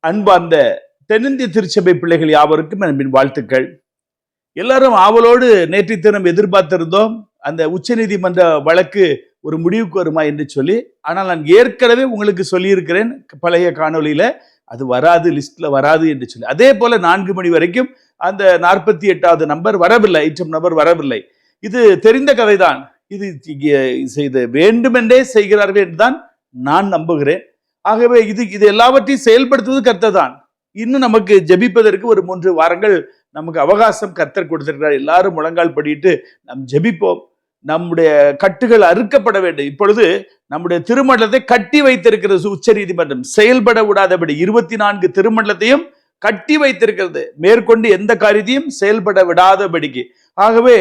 அன்பார்ந்த தென்னிந்திய திருச்சபை பிள்ளைகள் யாவருக்கும் அன்பின் வாழ்த்துக்கள். எல்லாரும் ஆவலோடு நேற்றைய தினம் எதிர்பார்த்திருந்தோம் அந்த உச்சநீதிமன்ற வழக்கு ஒரு முடிவுக்கு வருமா என்று சொல்லி. ஆனால் நான் ஏற்கனவே உங்களுக்கு சொல்லியிருக்கிறேன் பழைய காணொலியில, அது வராது, லிஸ்ட்ல வராது என்று சொல்லி. அதே போல 4 மணி வரைக்கும் அந்த 48வது நம்பர் வரவில்லை, ஐட்டம் நம்பர் வரவில்லை. இது தெரிந்த கதைதான். இது வேண்டுமென்றே செய்கிறார்கள் என்றுதான் நான் நம்புகிறேன். ஆகவே இது எல்லாவற்றையும் செயல்படுத்துவது கர்த்தர் தான். இன்னும் நமக்கு ஜெபிப்பதற்கு ஒரு 3 வாரங்கள் நமக்கு அவகாசம் கர்த்தர் கொடுத்திருக்கிறார். எல்லாரும் முழங்கால் படிட்டு நாம் ஜெபிப்போம். நம்முடைய கட்டுகள் அறுக்கப்பட வேண்டும். இப்பொழுது நம்முடைய திருமண்டலத்தை கட்டி வைத்திருக்கிறது உச்ச நீதிமன்றம், செயல்பட விடாதபடி 24 திருமண்டலத்தையும் கட்டி வைத்திருக்கிறது, மேற்கொண்டு எந்த காரியத்தையும் செயல்பட விடாதபடிக்கு. ஆகவே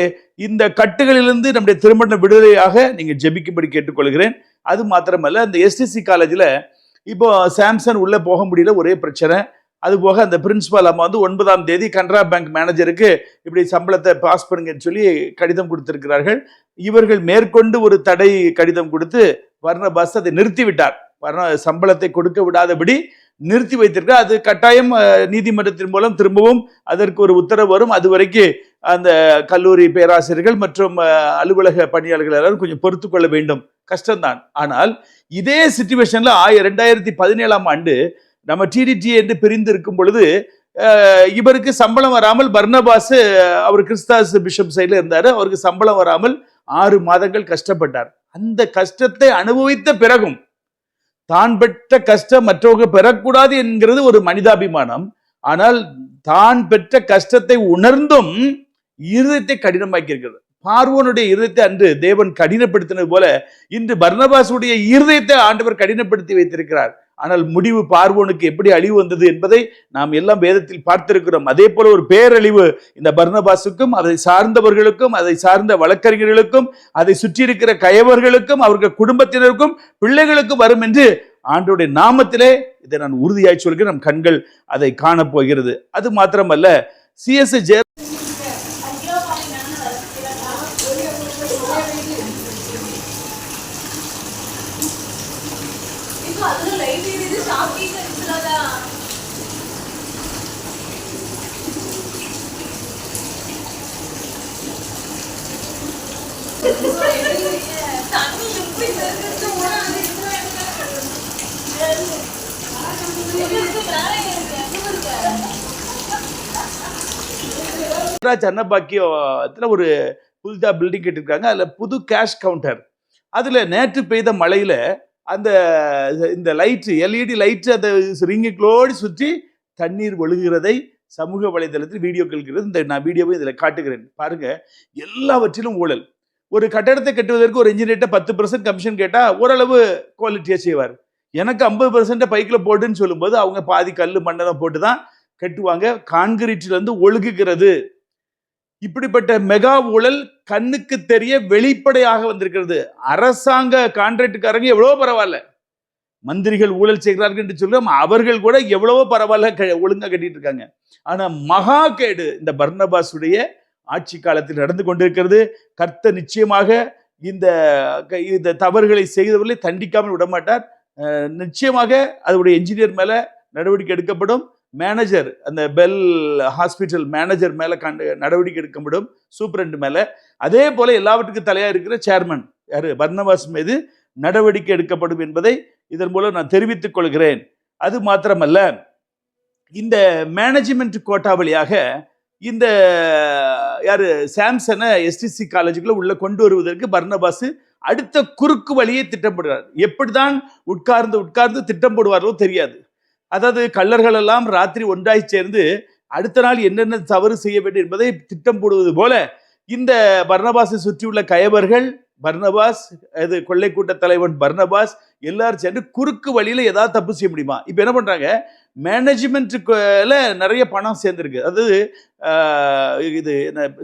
இந்த கட்டுகளிலிருந்து நம்முடைய திருமண விடுதலையாக நீங்க ஜெபிக்கும்படி கேட்டுக்கொள்கிறேன். அது மாத்திரமல்ல, அந்த எஸ்டிசி காலேஜில் இப்போ சாம்சன் உள்ள போக முடியல, ஒரே பிரச்சனை. அது போக அந்த பிரின்சிபால் அம்மா 9ஆம் தேதி கனரா பேங்க் மேனேஜருக்கு இப்படி சம்பளத்தை பாஸ் பண்ணுங்கன்னு சொல்லி கடிதம் கொடுத்திருக்கிறார்கள். இவர்கள் மேற்கொண்டு ஒரு தடை கடிதம் கொடுத்து பர்னபாஸ் அதை நிறுத்திவிட்டார். சம்பளத்தை கொடுக்க விடாதபடி நிறுத்தி வைத்திருக்கார். அது கட்டாயம் நீதிமன்றத்தின் மூலம் திரும்பவும் அதற்கு ஒரு உத்தரவு வரும். அது வரைக்கும் அந்த கல்லூரி பேராசிரியர்கள் மற்றும் அலுவலக பணியாளர்கள் எல்லாரும் கொஞ்சம் பொறுத்து கொள்ள வேண்டும். கஷ்டம்தான். ஆனால் இதே சிச்சுவேஷன்ல 2017ஆம் ஆண்டு நம்ம டிடிடி என்று பிரிந்து இருக்கும் பொழுது இவருக்கு சம்பளம் வராமல், பர்னபாஸ் அவர் கிறிஸ்தாஸ் பிஷப் சைட்ல இருந்தாரு, அவருக்கு சம்பளம் வராமல் 6 மாதங்கள் கஷ்டப்பட்டார். அந்த கஷ்டத்தை அனுபவித்த பிறகும் தான் பெற்ற கஷ்டம் மற்றவங்க பெறக்கூடாது என்கிறது ஒரு மனிதாபிமானம். ஆனால் தான் பெற்ற கஷ்டத்தை உணர்ந்தும் இருதயத்தை கடினமாக்கி இருக்கிறது. பார்வோனுடைய இருதயத்தை அன்று தேவன் கடினப்படுத்தினது போல இன்று பர்னபாசுடைய இருதயத்தை ஆண்டவர் கடினப்படுத்தி வைத்திருக்கிறார். ஆனால் முடிவு பார்வோனுக்கு எப்படி அழிவு வந்தது என்பதை நாம் எல்லாம் வேதத்தில் பார்த்திருக்கிறோம். அதே போல ஒரு பேரழிவு இந்த பர்னபாசுக்கும், அதை சார்ந்தவர்களுக்கும், அதை சார்ந்த வழக்கறிஞர்களுக்கும், அதை சுற்றி இருக்கிற கயவர்களுக்கும், அவர்கள் குடும்பத்தினருக்கும், பிள்ளைகளுக்கும் வரும் என்று ஆண்டவருடைய நாமத்திலே இதை நான் உறுதியாய் சொல்கிறேன். நம் கண்கள் அதை காணப்போகிறது. அது மாத்திரமல்ல, சிஎஸ் ஜெய அன்னபாக்கியத்துல ஒரு புதுதா பில்டிங் கட்டிருக்காங்க. அதுல புது கேஷ் கவுண்டர். அதுல நேற்று பெய்த மழையில அந்த இந்த லைட், எல்இடி லைட், அந்த ரிங்குகளோடு சுற்றி தண்ணீர் ஒழுகுகிறதை சமூக வலைதளத்தில் வீடியோக்கள் இருக்கிறது. இந்த நான் வீடியோவை இதில் காட்டுகிறேன் பாருங்க. எல்லாவற்றிலும் ஊழல். ஒரு கட்டடத்தை கட்டுவதற்கு ஒரு இன்ஜினியர்ட்ட 10% கமிஷன் கேட்டா ஓரளவு குவாலிட்டியா செய்வார். எனக்கு 50% பைக்கில் போட்டுன்னு சொல்லும்போது அவங்க பாதி கல் மண்ணெல்லாம் போட்டுதான் கட்டுவாங்க. கான்கிரீட்ல இருந்து ஒழுகுகிறது. இப்படிப்பட்ட மெகா ஊழல் கண்ணுக்கு தெரிய வெளிப்படையாக வந்திருக்கிறது. அரசாங்க கான்ட்ராக்டுக்காரங்க எவ்வளவோ பரவாயில்ல, மந்திரிகள் ஊழல் செய்கிறார்கள் என்று சொல்றோம், அவர்கள் கூட எவ்வளவோ பரவாயில்ல ஒழுங்கா கட்டிட்டு இருக்காங்க. ஆனா மகா கேடு இந்த பர்னபாசுடைய ஆட்சி காலத்தில் நடந்து கொண்டிருக்கிறது. கர்த்தர் நிச்சயமாக இந்த தவறுகளை செய்தவர்களை தண்டிக்காமல் விடமாட்டார். நிச்சயமாக அதனுடைய என்ஜினியர் மேல நடவடிக்கை எடுக்கப்படும். மேனேஜர், அந்த பெல் ஹாஸ்பிட்டல் மேனேஜர் மேல நடவடிக்கை எடுக்கப்படும். சூப்பரண்ட் மேல. அதே போல எல்லாவற்றுக்கும் தலையா இருக்கிற சேர்மன் யாரு, பர்னபாஸ் மீது நடவடிக்கை எடுக்கப்படும் என்பதை இதன் மூலம் நான் தெரிவித்துக் கொள்கிறேன். அது மாத்திரமல்ல, இந்த மேனேஜ்மெண்ட் கோட்டா வழியாக இந்த யாரு சாம்சனை எஸ்டிசி காலேஜுக்குள்ள உள்ள கொண்டு வருவதற்கு பர்னபாஸ் அடுத்த குறுக்கு வழியை திட்டமிடுறார். எப்படிதான் உட்கார்ந்து திட்டம் போடுவார்களோ தெரியாது. அதாவது கள்ளர்கள் எல்லாம் ராத்திரி ஒன்றாய் சேர்ந்து அடுத்த நாள் என்னென்ன தவறு செய்ய வேண்டும் என்பதை திட்டம் போடுவது போல இந்த பர்னபாஸை சுற்றியுள்ள கயவர்கள், பர்னபாஸ், இது கொள்ளை கூட்ட தலைவன் பர்னபாஸ் எல்லாரும் சேர்ந்து குறுக்கு வழியில ஏதாவது தப்பு செய்ய முடியுமா? இப்ப என்ன பண்றாங்க, மேனேஜ்மெண்ட்டுல நிறைய பணம் சேர்ந்துருக்கு. அதாவது இது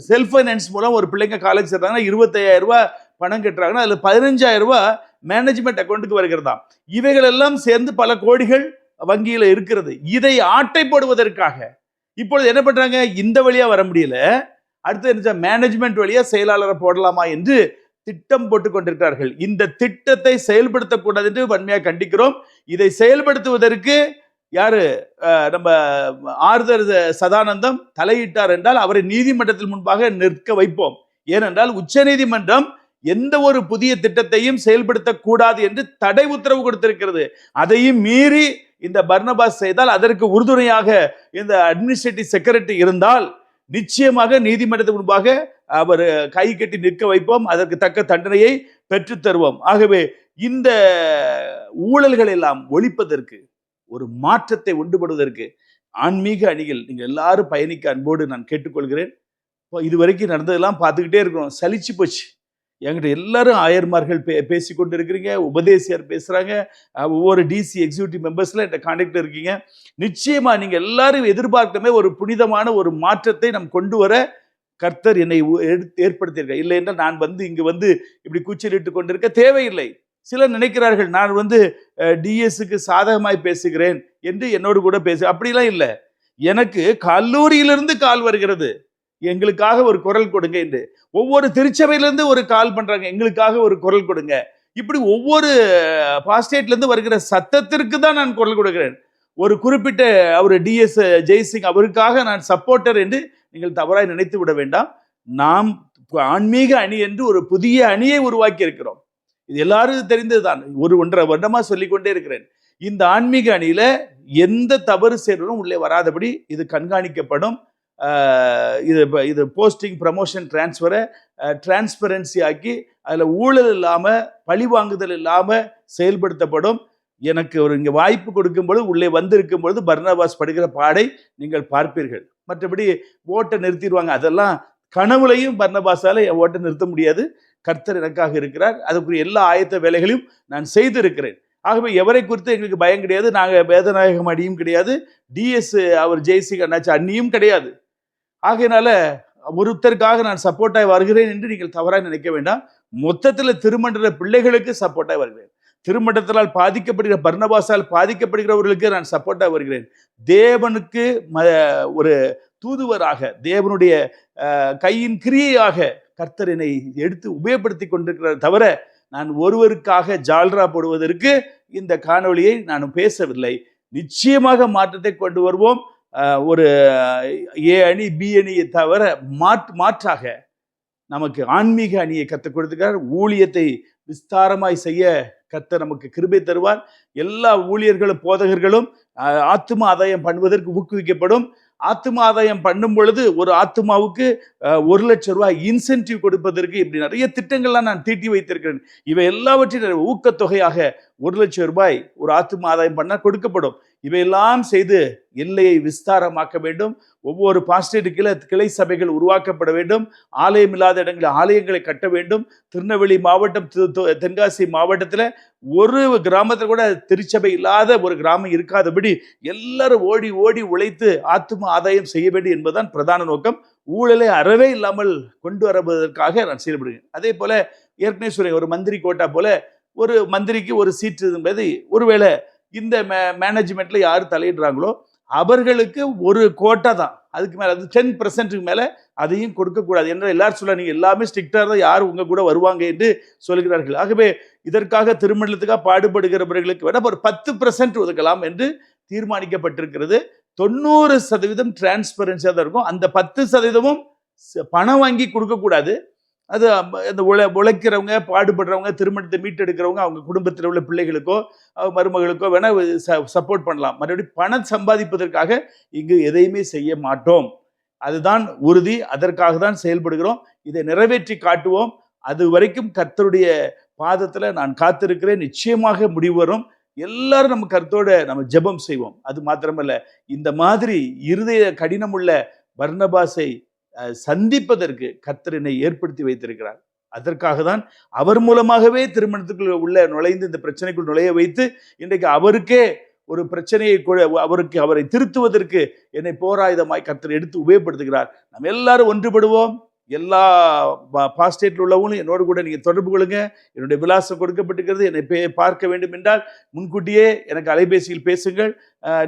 செல்ஃப் ஃபைனான்ஸ் மூலம் ஒரு பிள்ளைங்க காலேஜ் சேர்றாங்கன்னா 25,000 ரூபாய் பணம் கட்டுறாங்கன்னா அதுல 15,000 ரூபாய் மேனேஜ்மெண்ட் அக்கௌண்ட்டுக்கு வருகிறதா. இவைகள் எல்லாம் சேர்ந்து பல கோடிகள் வங்கியில இருக்கிறது. இதை ஆட்டை போடுவதற்காக இப்பொழுது என்ன பண்றாங்க, இந்த வழியா வர முடியல, அடுத்து என்ன மேனேஜ்மெண்ட் வழியா செயலாளரை போடலாமா என்று திட்டம் போட்டுக் கொண்டிருக்கிறார்கள். இந்த திட்டத்தை செயல்படுத்தக்கூடாது என்று வன்மையாக கண்டிக்கிறோம். இதை செயல்படுத்துவதற்கு யாரு நம்ம ஆறுதல் சதானந்தம் தலையிட்டார் என்றால் அவரை நீதிமன்றத்தில் முன்பாக நிற்க வைப்போம். ஏனென்றால் உச்சநீதிமன்றம் எந்த ஒரு புதிய திட்டத்தையும் செயல்படுத்தக்கூடாது என்று தடை உத்தரவு கொடுத்திருக்கிறது. அதையும் மீறி இந்த பர்னபாஸ் செய்தால் அதற்கு உறுதுணையாக இந்த அட்மினிஸ்ட்ரேட்டிவ் செக்ரட்டரி இருந்தால் நிச்சயமாக நீதிமன்றத்தின் முன்பாக அவர் கை கட்டி நிற்க வைப்போம். அதற்கு தக்க தண்டனையை பெற்றுத் தருவோம். ஆகவே இந்த ஊழல்கள் எல்லாம் ஒழிப்பதற்கு, ஒரு மாற்றத்தை உண்டுபடுவதற்கு ஆன்மீக அணிகள் நீங்கள் எல்லாரும் பயணிக்க அன்போடு நான் கேட்டுக்கொள்கிறேன். இதுவரைக்கும் நடந்ததெல்லாம் பார்த்துக்கிட்டே இருக்கிறோம், சலிச்சு போச்சு. என்கிட்ட எல்லாரும் ஆயர்மார்கள் பேசி கொண்டு இருக்கிறீங்க, உபதேசியர் பேசுறாங்க, ஒவ்வொரு டிசி எக்ஸிக்யூட்டிவ் மெம்பர்ஸ்ல என்கிட்ட கான்டாக்ட்ல இருக்கீங்க. நிச்சயமா நீங்க எல்லாரும் எதிர்பார்க்கமே ஒரு புனிதமான ஒரு மாற்றத்தை நம் கொண்டு வர கர்த்தர் என்னை ஏற்படுத்தியிருக்க. இல்லை என்றால் நான் இங்கு இப்படி கூச்சலிட்டு கொண்டிருக்க தேவையில்லை. சிலர் நினைக்கிறார்கள் நான் டிஎஸ்க்கு சாதகமாய் பேசுகிறேன் என்று என்னோடு கூட அப்படிலாம் இல்லை. எனக்கு கல்லூரியிலிருந்து கால் வருகிறது, எங்களுக்காக ஒரு குரல் கொடுங்க என்று. ஒவ்வொரு திருச்சபையிலிருந்து ஒரு கால் பண்றாங்க, எங்களுக்காக ஒரு குரல் கொடுங்க. இப்படி ஒவ்வொரு பாஸ்டேட்ல இருந்து வருகிற சத்தத்திற்கு தான் நான் குரல் கொடுக்கிறேன். ஒரு குறிப்பிட்ட அவர் டிஎஸ் ஜெய்சிங் அவருக்காக நான் சப்போர்ட்டர் என்று நீங்கள் தவறாய் நினைத்து விட வேண்டாம். நாம் ஆன்மீக அணி என்று ஒரு புதிய அணியை உருவாக்கி இருக்கிறோம். இது எல்லாரும் தெரிந்ததுதான். 1.5 வருடமா சொல்லிக்கொண்டே இருக்கிறேன். இந்த ஆன்மீக அணியில எந்த தவறு செய்யறதும் உள்ளே வராதபடி இது கண்காணிக்கப்படும். இது போஸ்டிங் ப்ரமோஷன் டிரான்ஸ்ஃபரை டிரான்ஸ்பரன்சி ஆக்கி அதில் ஊழல் இல்லாமல் பழிவாங்குதல் இல்லாமல் செயல்படுத்தப்படும். எனக்கு இங்கே வாய்ப்பு கொடுக்கும் பொழுது உள்ளே வந்திருக்கும் பொழுது பர்னபாஸ் படுகிற பாடை நீங்கள் பார்ப்பீர்கள். மற்றபடி ஓட்டை நிறுத்திடுவாங்க, அதெல்லாம் கனவுலையும் பர்னபாஸால என் ஓட்டை நிறுத்த முடியாது. கர்த்தர் எனக்காக இருக்கிறார். அதுக்குரிய எல்லா ஆயத்த வேலைகளையும் நான் செய்திருக்கிறேன். ஆகவே எவரை குறித்து எங்களுக்கு பயம் கிடையாது. நாங்கள் வேதநாயகம் அணியும் கிடையாது, டிஎஸ் அவர் ஜெய்சிங் அண்ணாச்சி அண்ணியும் கிடையாது. ஆகையினால ஒருத்தருக்காக நான் சப்போர்ட்டாய் வருகிறேன் என்று நீங்கள் தவறாக நினைக்க வேண்டாம். மொத்தத்தில் திருமண்ட பிள்ளைகளுக்கு சப்போர்ட்டாய் வருகிறேன். திருமண்டத்தினால் பாதிக்கப்படுகிற பர்னபாஸால் பாதிக்கப்படுகிறவர்களுக்கு நான் சப்போர்ட்டாக வருகிறேன். தேவனுக்கு ஒரு தூதுவராக, தேவனுடைய கையின் கிரியையாக கர்த்தர் என்னை எடுத்து உபயோகப்படுத்தி கொண்டிருக்கிறார். தவிர நான் ஒருவருக்காக ஜால்ரா போடுவதற்கு இந்த காணொளியை நான் பேசவில்லை. நிச்சயமாக மாற்றத்தை கொண்டு வருவோம். ஒரு ஏ அணி பி அணியை தவிர மாற்றாக நமக்கு ஆன்மீக அணியை கற்றுக் கொடுத்துக்கிறார். ஊழியத்தை விஸ்தாரமாய் செய்ய கர்த்தர் நமக்கு கிருபை தருவார். எல்லா ஊழியர்களும் போதகர்களும் ஆத்தும ஆதாயம் பண்ணுவதற்கு ஊக்குவிக்கப்படும். ஆத்தும ஆதாயம் பண்ணும் பொழுது ஒரு ஆத்துமாவுக்கு 1 லட்சம் ரூபாய் இன்சென்டிவ் கொடுப்பதற்கு இப்படி நிறைய திட்டங்கள்லாம் நான் தீட்டி வைத்திருக்கிறேன். இவை எல்லாவற்றையும் ஊக்கத்தொகையாக 1 லட்சம் ரூபாய் ஒரு ஆத்தும ஆதாயம் பண்ண கொடுக்கப்படும். இவையெல்லாம் செய்து எல்லையை விஸ்தாரமாக்க வேண்டும். ஒவ்வொரு பாஸ்டேட் கிளை சபைகள் உருவாக்கப்பட வேண்டும். ஆலயம் இல்லாத இடங்களில் ஆலயங்களை கட்ட வேண்டும். திருநெல்வேலி மாவட்டம், தென்காசி மாவட்டத்தில் ஒரு கிராமத்தில் கூட திருச்சபை இல்லாத ஒரு கிராமம் இருக்காதபடி எல்லாரும் ஓடி ஓடி உழைத்து ஆத்தும ஆதாயம் செய்ய வேண்டும் என்பதுதான் பிரதான நோக்கம். ஊழலை அறவே இல்லாமல் கொண்டு வருவதற்காக நான் செயல்படுகிறேன். அதே போல ஏற்கனவே சொல்றேன், ஒரு மந்திரி கோட்டா போல ஒரு மந்திரிக்கு ஒரு சீட்டு என்பது ஒருவேளை இந்த மேனேஜ்மெண்ட்ல யாரு தலையிடுறாங்களோ அவர்களுக்கு ஒரு கோட்டா தான், அதுக்கு மேல அது 10% மேல அதையும் கொடுக்கக்கூடாது என்று எல்லாரும் சொல்ல. நீங்க எல்லாமே ஸ்ட்ரிக்டா தான் யார் உங்க கூட வருவாங்க என்று சொல்கிறார்கள். ஆகவே இதற்காக திருமணத்துக்காக பாடுபடுகிறவர்களுக்கு வேணா ஒரு 10% ஒதுக்கலாம் என்று தீர்மானிக்கப்பட்டிருக்கிறது. 90% டிரான்ஸ்பரன்சியா தான் இருக்கும். அந்த 10%ம் பணம் வாங்கி கொடுக்கக்கூடாது. அது இந்த உழைக்கிறவங்க, பாடுபடுறவங்க, திருமணத்தை மீட்டெடுக்கிறவங்க அவங்க குடும்பத்தில் உள்ள பிள்ளைகளுக்கோ மருமகளுக்கோ வேணா சப்போர்ட் பண்ணலாம். மறுபடியும் பணம் சம்பாதிப்பதற்காக இங்கு எதையுமே செய்ய மாட்டோம். அதுதான் உறுதி. அதற்காக தான் செயல்படுகிறோம். இதை நிறைவேற்றி காட்டுவோம். அது வரைக்கும் கர்த்தருடைய பாதத்துல நான் காத்திருக்கிறேன். நிச்சயமாக முடிவு வரும். எல்லாரும் நம்ம கர்த்தரோட நம்ம ஜெபம் செய்வோம். அது மாத்திரமல்ல, இந்த மாதிரி இருதய கடினமுள்ள பர்னபாஸை சந்திப்பதற்கு கர்த்தர் என்னை ஏற்படுத்தி வைத்திருக்கிறார். அதற்காக தான் அவர் மூலமாகவே திருமணத்துக்குள்ள உள்ள நுழைந்து இந்த பிரச்சனைக்குள் நுழைய வைத்து இன்றைக்கு அவருக்கே ஒரு பிரச்சனையை அவரை திருத்துவதற்கு என்னை போராயுதமாய் கர்த்தர் எடுத்து உபயோகப்படுத்துகிறார். நம்ம எல்லாரும் ஒன்றுபடுவோம். எல்லா பாஸ்டேட்டில் உள்ளவங்களும் என்னோடு கூட நீங்கள் தொடர்பு கொள்ளுங்க. என்னுடைய விலாசம் கொடுக்கப்பட்டிருக்கிறது. என்னை பார்க்க வேண்டும் என்றால் முன்கூட்டியே எனக்கு அலைபேசியில் பேசுங்கள்.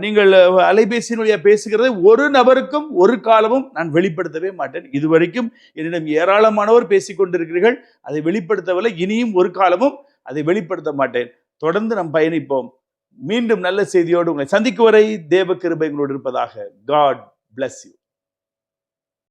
நீங்கள் அலைபேசியின் வழியாக பேசுகிறதை ஒரு நபருக்கும் ஒரு காலமும் நான் வெளிப்படுத்தவே மாட்டேன். இதுவரைக்கும் என்னிடம் ஏராளமானவர் பேசிக்கொண்டிருக்கிறீர்கள். அதை வெளிப்படுத்தவில்லை. இனியும் ஒரு காலமும் அதை வெளிப்படுத்த மாட்டேன். தொடர்ந்து நாம் பயணிப்போம். மீண்டும் நல்ல செய்தியோடு உங்களை சந்திக்கும் வரை தேவ கிருபை உங்களோடு இருப்பதாக. God bless you.